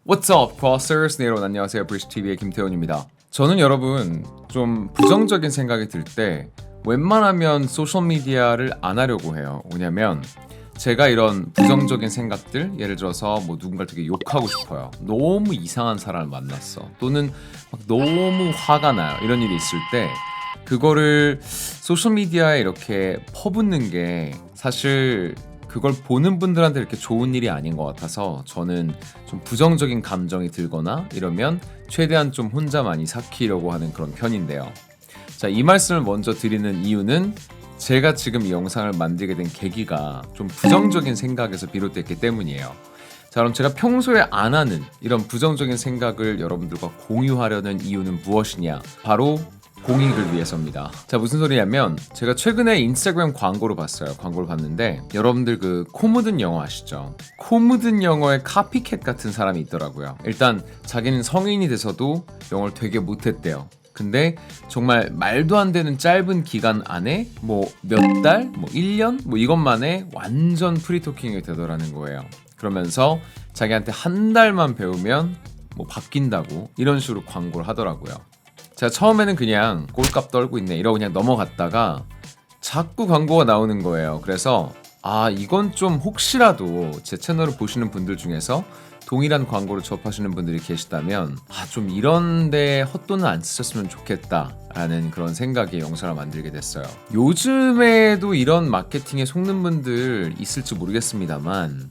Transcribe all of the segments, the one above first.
What's up, Crossers? 네, 여러분 안녕하세요. 브리시TV의 김태훈입니다. 저는 여러분 좀 부정적인 생각이 들 때 웬만하면 소셜미디어를 안 하려고 해요. 왜냐면 제가 이런 부정적인 생각들, 예를 들어서 뭐 누군가를 되게 욕하고 싶어요. 너무 이상한 사람을 만났어. 또는 막 너무 화가 나요. 이런 일이 있을 때 그거를 소셜미디어에 이렇게 퍼붓는 게 사실 그걸 보는 분들한테 이렇게 좋은 일이 아닌 것 같아서 저는 좀 부정적인 감정이 들거나 이러면 최대한 좀 혼자만이 삭히려고 하는 그런 편인데요. 자, 이 말씀을 먼저 드리는 이유는 제가 지금 이 영상을 만들게 된 계기가 좀 부정적인 생각에서 비롯됐기 때문이에요. 자, 그럼 제가 평소에 안 하는 이런 부정적인 생각을 여러분들과 공유하려는 이유는 무엇이냐? 바로 공익을 위해서입니다. 자, 무슨 소리냐면 제가 최근에 인스타그램 광고를 봤어요. 광고를 봤는데 여러분들 그 코 묻은 영어 아시죠? 코 묻은 영어의 카피캣 같은 사람이 있더라고요. 일단 자기는 성인이 돼서도 영어를 되게 못했대요. 근데 정말 말도 안 되는 짧은 기간 안에 뭐 몇 달, 뭐 1년, 뭐 이것만에 완전 프리토킹이 되더라는 거예요. 그러면서 자기한테 한 달만 배우면 뭐 바뀐다고 이런 식으로 광고를 하더라고요. 제가 처음에는 그냥 꼴값 떨고 있네 이러고 그냥 넘어갔다가 자꾸 광고가 나오는 거예요. 그래서 이건 좀 혹시라도 제 채널을 보시는 분들 중에서 동일한 광고를 접하시는 분들이 계시다면 좀 이런데 헛돈을 안 쓰셨으면 좋겠다 라는 그런 생각에 영상을 만들게 됐어요. 요즘에도 이런 마케팅에 속는 분들 있을지 모르겠습니다만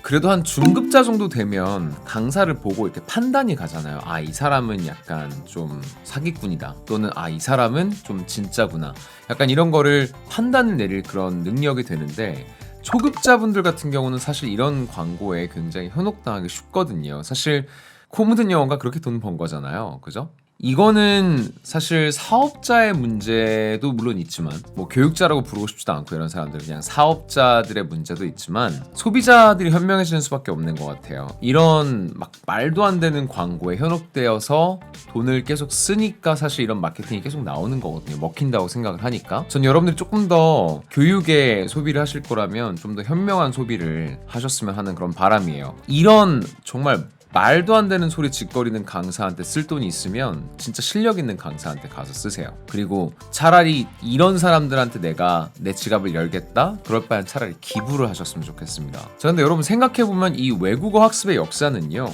그래도 한 중급자 정도 되면 강사를 보고 이렇게 판단이 가잖아요. 이 사람은 약간 좀 사기꾼이다. 또는 이 사람은 좀 진짜구나. 약간 이런 거를 판단을 내릴 그런 능력이 되는데 초급자분들 같은 경우는 사실 이런 광고에 굉장히 현혹당하기 쉽거든요. 사실 코 묻은 영어가 그렇게 돈 번 거잖아요. 그죠? 이거는 사실 사업자의 문제도 물론 있지만 뭐 교육자라고 부르고 싶지도 않고 이런 사람들 그냥 사업자들의 문제도 있지만 소비자들이 현명해지는 수밖에 없는 것 같아요. 이런 막 말도 안 되는 광고에 현혹되어서 돈을 계속 쓰니까 사실 이런 마케팅이 계속 나오는 거거든요. 먹힌다고 생각을 하니까. 전 여러분들이 조금 더 교육에 소비를 하실 거라면 좀 더 현명한 소비를 하셨으면 하는 그런 바람이에요. 이런 정말 말도 안 되는 소리 짓거리는 강사한테 쓸 돈이 있으면 진짜 실력 있는 강사한테 가서 쓰세요. 그리고 차라리 이런 사람들한테 내가 내 지갑을 열겠다? 그럴 바엔 차라리 기부를 하셨으면 좋겠습니다. 자, 근데 여러분 생각해보면 이 외국어 학습의 역사는요,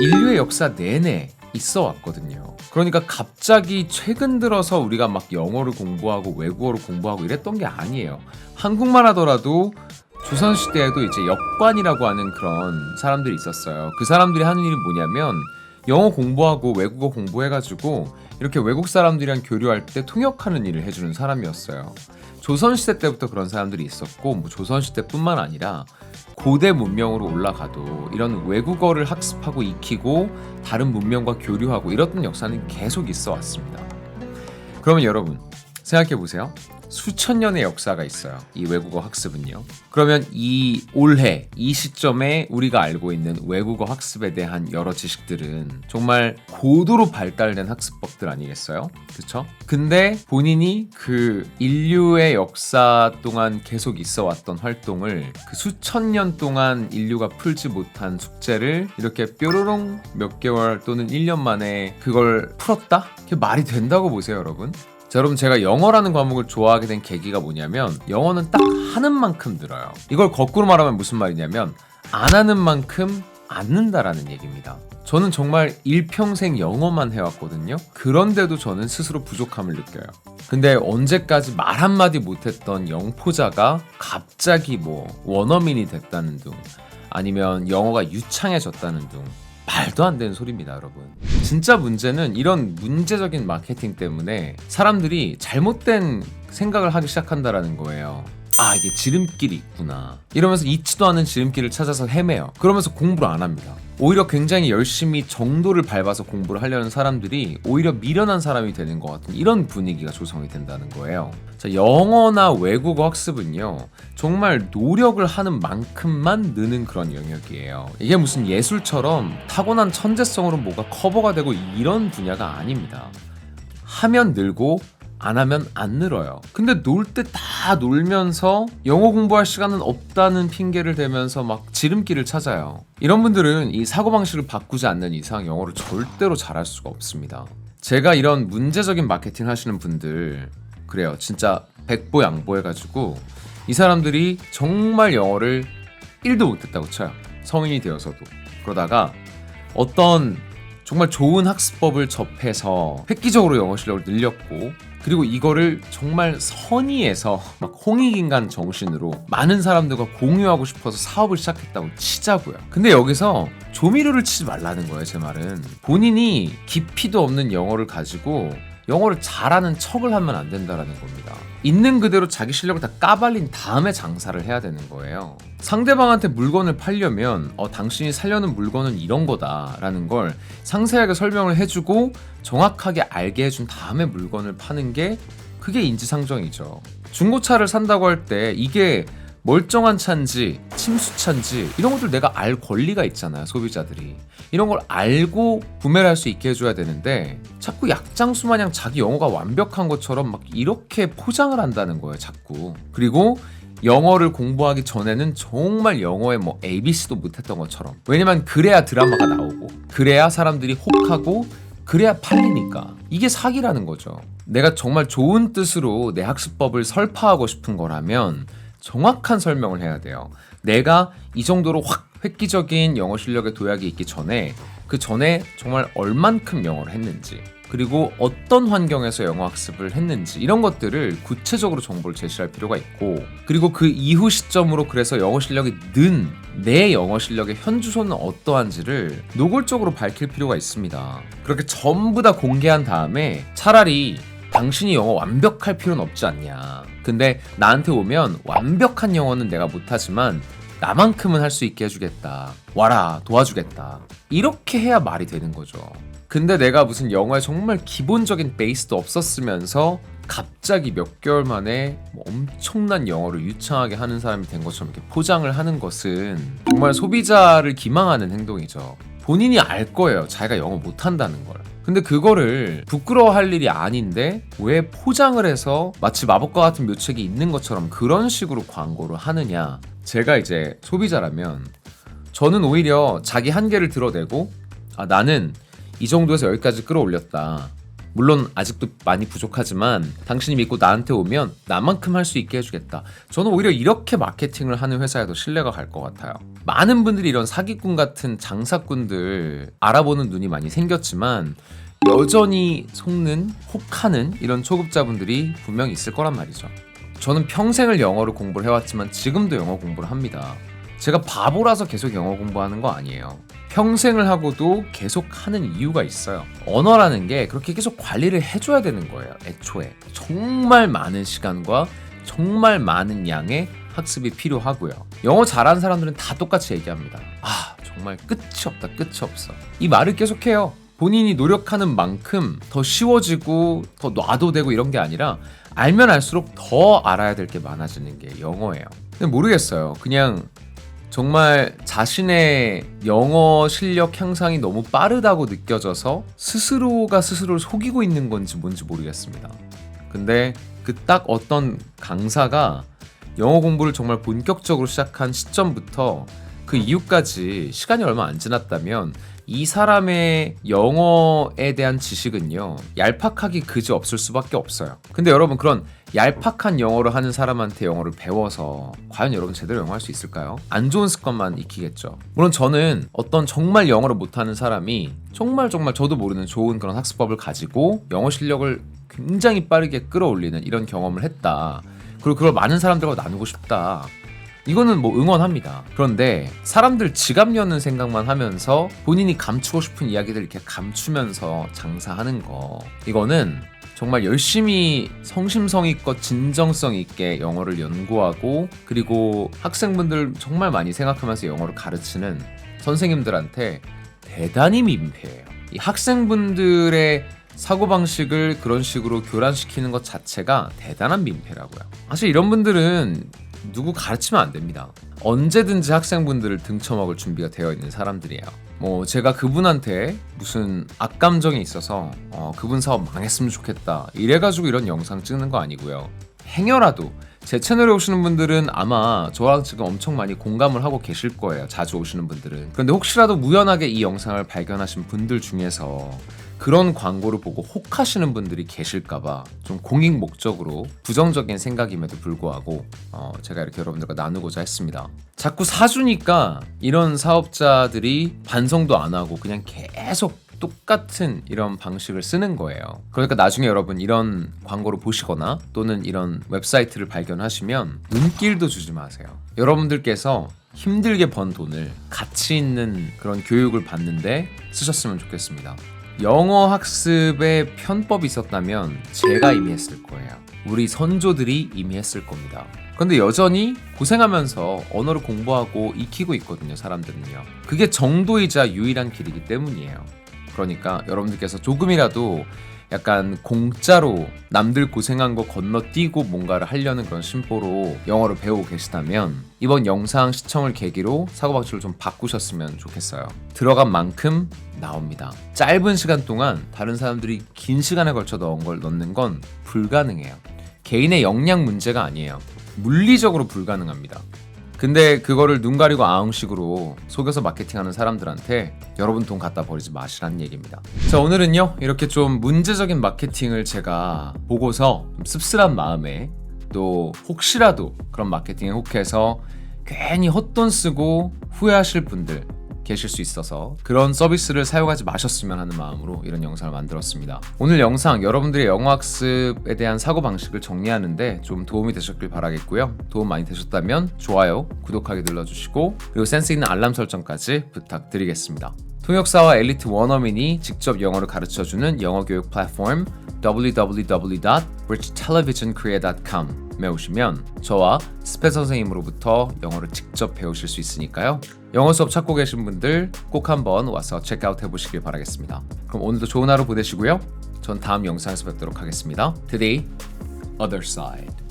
인류의 역사 내내 있어 왔거든요. 그러니까 갑자기 최근 들어서 우리가 막 영어를 공부하고 외국어를 공부하고 이랬던 게 아니에요. 한국만 하더라도 조선시대에도 이제 역관이라고 하는 그런 사람들이 있었어요. 그 사람들이 하는 일이 뭐냐면 영어 공부하고 외국어 공부해가지고 이렇게 외국 사람들이랑 교류할 때 통역하는 일을 해주는 사람이었어요. 조선시대 때부터 그런 사람들이 있었고 뭐 조선시대뿐만 아니라 고대 문명으로 올라가도 이런 외국어를 학습하고 익히고 다른 문명과 교류하고 이랬던 역사는 계속 있어 왔습니다. 그러면 여러분 생각해보세요. 수천 년의 역사가 있어요. 이 외국어 학습은요. 그러면 이 올해 이 시점에 우리가 알고 있는 외국어 학습에 대한 여러 지식들은 정말 고도로 발달된 학습법들 아니겠어요? 그렇죠? 근데 본인이 그 인류의 역사 동안 계속 있어 왔던 활동을 그 수천 년 동안 인류가 풀지 못한 숙제를 이렇게 뾰로롱 몇 개월 또는 1년 만에 그걸 풀었다? 그게 말이 된다고 보세요, 여러분? 자, 여러분 제가 영어라는 과목을 좋아하게 된 계기가 뭐냐면 영어는 딱 하는 만큼 늘어요. 이걸 거꾸로 말하면 무슨 말이냐면 안 하는 만큼 않는다라는 얘기입니다. 저는 정말 일평생 영어만 해왔거든요. 그런데도 저는 스스로 부족함을 느껴요. 근데 언제까지 말 한마디 못했던 영포자가 갑자기 뭐 원어민이 됐다는 둥 아니면 영어가 유창해졌다는 둥 말도 안 되는 소리입니다, 여러분. 진짜 문제는 이런 문제적인 마케팅 때문에 사람들이 잘못된 생각을 하기 시작한다라는 거예요. 이게 지름길이 있구나 이러면서 있지도 않은 지름길을 찾아서 헤매요. 그러면서 공부를 안 합니다. 오히려 굉장히 열심히 정도를 밟아서 공부를 하려는 사람들이 오히려 미련한 사람이 되는 것 같은 이런 분위기가 조성이 된다는 거예요. 자, 영어나 외국어 학습은요 정말 노력을 하는 만큼만 느는 그런 영역이에요. 이게 무슨 예술처럼 타고난 천재성으로 뭐가 커버가 되고 이런 분야가 아닙니다. 하면 늘고 안 하면 안 늘어요. 근데 놀 때 다 놀면서 영어 공부할 시간은 없다는 핑계를 대면서 막 지름길을 찾아요. 이런 분들은 이 사고방식을 바꾸지 않는 이상 영어를 절대로 잘할 수가 없습니다. 제가 이런 문제적인 마케팅 하시는 분들 그래요. 진짜 백보양보해가지고 이 사람들이 정말 영어를 1도 못했다고 쳐요. 성인이 되어서도. 그러다가 어떤 정말 좋은 학습법을 접해서 획기적으로 영어 실력을 늘렸고, 그리고 이거를 정말 선의에서 막 홍익인간 정신으로 많은 사람들과 공유하고 싶어서 사업을 시작했다고 치자고요. 근데 여기서 조미료를 치지 말라는 거예요. 제 말은 본인이 깊이도 없는 영어를 가지고 영어를 잘하는 척을 하면 안 된다라는 겁니다. 있는 그대로 자기 실력을 다 까발린 다음에 장사를 해야 되는 거예요. 상대방한테 물건을 팔려면 당신이 살려는 물건은 이런 거다라는 걸 상세하게 설명을 해주고 정확하게 알게 해준 다음에 물건을 파는 게 그게 인지상정이죠. 중고차를 산다고 할 때 이게 멀쩡한 차인지 침수차인지 이런 것들 내가 알 권리가 있잖아요. 소비자들이 이런 걸 알고 구매를 할 수 있게 해줘야 되는데 자꾸 약장수 마냥 자기 영어가 완벽한 것처럼 막 이렇게 포장을 한다는 거예요. 자꾸. 그리고 영어를 공부하기 전에는 정말 영어에 뭐 ABC도 못했던 것처럼, 왜냐면 그래야 드라마가 나오고 그래야 사람들이 혹하고 그래야 팔리니까. 이게 사기라는 거죠. 내가 정말 좋은 뜻으로 내 학습법을 설파하고 싶은 거라면 정확한 설명을 해야 돼요. 내가 이 정도로 확 획기적인 영어 실력의 도약이 있기 전에 그 전에 정말 얼만큼 영어를 했는지, 그리고 어떤 환경에서 영어 학습을 했는지 이런 것들을 구체적으로 정보를 제시할 필요가 있고, 그리고 그 이후 시점으로 그래서 영어 실력이 는 내 영어 실력의 현주소는 어떠한지를 노골적으로 밝힐 필요가 있습니다. 그렇게 전부 다 공개한 다음에 차라리 당신이 영어 완벽할 필요는 없지 않냐. 근데 나한테 오면 완벽한 영어는 내가 못하지만 나만큼은 할 수 있게 해주겠다. 와라, 도와주겠다. 이렇게 해야 말이 되는 거죠. 근데 내가 무슨 영어에 정말 기본적인 베이스도 없었으면서 갑자기 몇 개월 만에 뭐 엄청난 영어를 유창하게 하는 사람이 된 것처럼 이렇게 포장을 하는 것은 정말 소비자를 기망하는 행동이죠. 본인이 알 거예요. 자기가 영어 못한다는 걸. 근데 그거를 부끄러워할 일이 아닌데 왜 포장을 해서 마치 마법과 같은 묘책이 있는 것처럼 그런 식으로 광고를 하느냐. 제가 이제 소비자라면 저는 오히려 자기 한계를 드러내고 나는 이 정도에서 여기까지 끌어올렸다. 물론 아직도 많이 부족하지만 당신이 믿고 나한테 오면 나만큼 할 수 있게 해주겠다. 저는 오히려 이렇게 마케팅을 하는 회사에 더 신뢰가 갈 것 같아요. 많은 분들이 이런 사기꾼 같은 장사꾼들 알아보는 눈이 많이 생겼지만 여전히 속는, 혹하는 이런 초급자분들이 분명히 있을 거란 말이죠. 저는 평생을 영어를 공부를 해왔지만 지금도 영어 공부를 합니다. 제가 바보라서 계속 영어 공부하는 거 아니에요. 평생을 하고도 계속 하는 이유가 있어요. 언어라는 게 그렇게 계속 관리를 해줘야 되는 거예요. 애초에 정말 많은 시간과 정말 많은 양의 학습이 필요하고요. 영어 잘하는 사람들은 다 똑같이 얘기합니다. 정말 끝이 없다, 끝이 없어. 이 말을 계속해요. 본인이 노력하는 만큼 더 쉬워지고 더 놔도 되고 이런 게 아니라 알면 알수록 더 알아야 될 게 많아지는 게 영어예요. 근데 모르겠어요. 그냥 정말 자신의 영어 실력 향상이 너무 빠르다고 느껴져서 스스로가 스스로를 속이고 있는 건지 뭔지 모르겠습니다. 근데 그 딱 어떤 강사가 영어 공부를 정말 본격적으로 시작한 시점부터 그 이후까지 시간이 얼마 안 지났다면 이 사람의 영어에 대한 지식은요, 얄팍하기 그지 없을 수밖에 없어요. 근데 여러분, 그런 얄팍한 영어를 하는 사람한테 영어를 배워서 과연 여러분 제대로 영어할 수 있을까요? 안 좋은 습관만 익히겠죠. 물론 저는 어떤 정말 영어를 못하는 사람이 정말 저도 모르는 좋은 그런 학습법을 가지고 영어 실력을 굉장히 빠르게 끌어올리는 이런 경험을 했다. 그리고 그걸 많은 사람들과 나누고 싶다. 이거는 뭐 응원합니다. 그런데 사람들 지갑 여는 생각만 하면서 본인이 감추고 싶은 이야기들 이렇게 감추면서 장사하는 거, 이거는 정말 열심히 성심성의껏 진정성 있게 영어를 연구하고 그리고 학생분들 정말 많이 생각하면서 영어를 가르치는 선생님들한테 대단히 민폐예요. 이 학생분들의 사고방식을 그런 식으로 교란시키는 것 자체가 대단한 민폐라고요. 사실 이런 분들은 누구 가르치면 안 됩니다. 언제든지 학생분들을 등쳐먹을 준비가 되어 있는 사람들이에요. 뭐 제가 그분한테 무슨 악감정이 있어서 그분 사업 망했으면 좋겠다 이래가지고 이런 영상 찍는 거 아니고요. 행여라도 제 채널에 오시는 분들은 아마 저랑 지금 엄청 많이 공감을 하고 계실 거예요. 자주 오시는 분들은. 그런데 혹시라도 우연하게 이 영상을 발견하신 분들 중에서 그런 광고를 보고 혹하시는 분들이 계실까봐 좀 공익 목적으로 부정적인 생각임에도 불구하고 제가 이렇게 여러분들과 나누고자 했습니다. 자꾸 사주니까 이런 사업자들이 반성도 안 하고 그냥 계속 똑같은 이런 방식을 쓰는 거예요. 그러니까 나중에 여러분 이런 광고를 보시거나 또는 이런 웹사이트를 발견하시면 눈길도 주지 마세요. 여러분들께서 힘들게 번 돈을 가치 있는 그런 교육을 받는데 쓰셨으면 좋겠습니다. 영어 학습에 편법이 있었다면 제가 이미 했을 거예요. 우리 선조들이 이미 했을 겁니다. 근데 여전히 고생하면서 언어를 공부하고 익히고 있거든요, 사람들은요. 그게 정도이자 유일한 길이기 때문이에요. 그러니까 여러분들께서 조금이라도 약간 공짜로 남들 고생한 거 건너뛰고 뭔가를 하려는 그런 심보로 영어를 배우고 계시다면 이번 영상 시청을 계기로 사고방식을 좀 바꾸셨으면 좋겠어요. 들어간 만큼 나옵니다. 짧은 시간 동안 다른 사람들이 긴 시간에 걸쳐 넣는 건 불가능해요. 개인의 역량 문제가 아니에요. 물리적으로 불가능합니다. 근데 그거를 눈 가리고 아웅식으로 속여서 마케팅하는 사람들한테 여러분 돈 갖다 버리지 마시라는 얘기입니다. 자, 오늘은요 이렇게 좀 문제적인 마케팅을 제가 보고서 좀 씁쓸한 마음에 또 혹시라도 그런 마케팅에 혹해서 괜히 헛돈 쓰고 후회하실 분들 계실 수 있어서 그런 서비스를 사용하지 마셨으면 하는 마음으로 이런 영상을 만들었습니다. 오늘 영상 여러분들의 영어 학습에 대한 사고방식을 정리하는데 좀 도움이 되셨길 바라겠고요. 도움 많이 되셨다면 좋아요, 구독하기 눌러주시고 그리고 센스 있는 알람 설정까지 부탁드리겠습니다. 통역사와 엘리트 원어민이 직접 영어를 가르쳐주는 영어교육 플랫폼 www.bridgetelevisionkorea.com에 오시면 저와 스페 선생님으로부터 영어를 직접 배우실 수 있으니까요. 영어 수업 찾고 계신 분들 꼭 한번 와서 체크아웃 해보시길 바라겠습니다. 그럼 오늘도 좋은 하루 보내시고요. 전 다음 영상에서 뵙도록 하겠습니다. Today, other side.